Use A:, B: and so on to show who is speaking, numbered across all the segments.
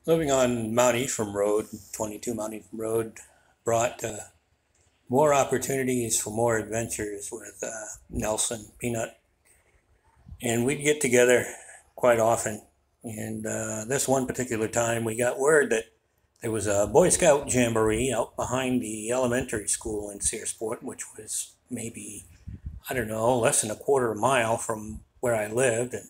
A: Living on Mount Ephraim Road, 22 Mount Ephraim Road, brought more opportunities for more adventures with Nelson, Peanut, and we'd get together quite often. And this one particular time, we got word that there was a Boy Scout jamboree out behind the elementary school in Searsport, which was maybe, I don't know, less than a quarter mile from where I lived, and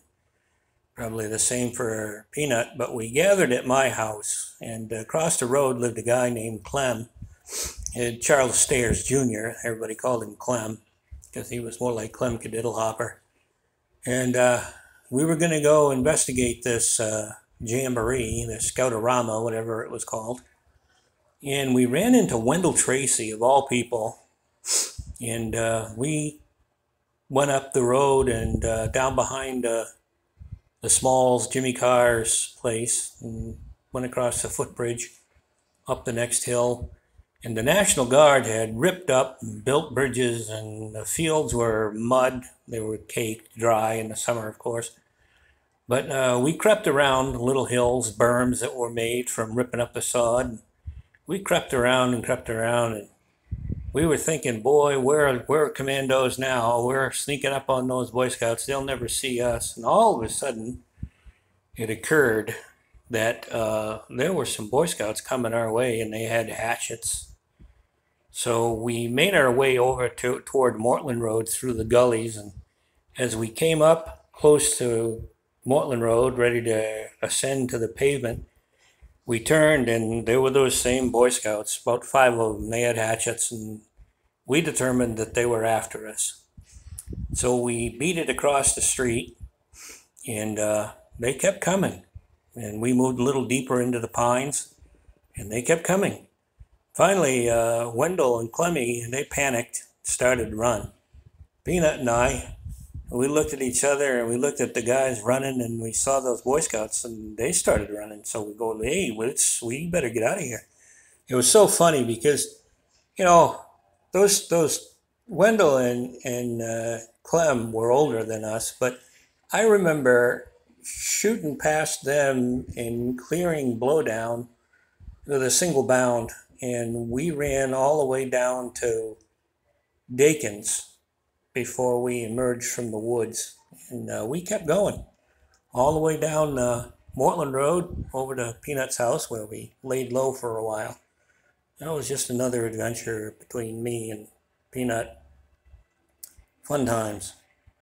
A: probably the same for Peanut. But we gathered at my house, and across the road lived a guy named Clem, Charles Stairs Jr. Everybody called him Clem because he was more like Clem Cadiddlehopper. And we were going to go investigate this jamboree, the Scoutorama, whatever it was called. And we ran into Wendell Tracy, of all people. And we went up the road and down behind the Smalls, Jimmy Carr's place, and went across the footbridge up the next hill. And the National Guard had ripped up and built bridges, and the fields were mud. They were caked dry in the summer, of course. But we crept around little hills, berms that were made from ripping up the sod. We crept around and crept around, and we were thinking, boy, we're commandos now. We're sneaking up on those Boy Scouts. They'll never see us. And all of a sudden, it occurred that there were some Boy Scouts coming our way, and they had hatchets. So we made our way over toward Mortland Road through the gullies, and as we came up close to Mortland Road, ready to ascend to the pavement, we turned, and there were those same Boy Scouts, about 5 of them. They had hatchets, and we determined that they were after us. So we beat it across the street, and they kept coming. And we moved a little deeper into the pines, and they kept coming. Finally, Wendell and Clemmy, they panicked, started to run. Peanut and I, we looked at each other, and we looked at the guys running, and we saw those Boy Scouts, and they started running. So we go, hey, we better get out of here. It was so funny because, you know, those Wendell and Clem were older than us, but I remember shooting past them and clearing blowdown with a single bound, and we ran all the way down to Dakin's before we emerged from the woods. And we kept going all the way down Mortland Road over to Peanut's house, where we laid low for a while. That was just another adventure between me and Peanut. Fun times.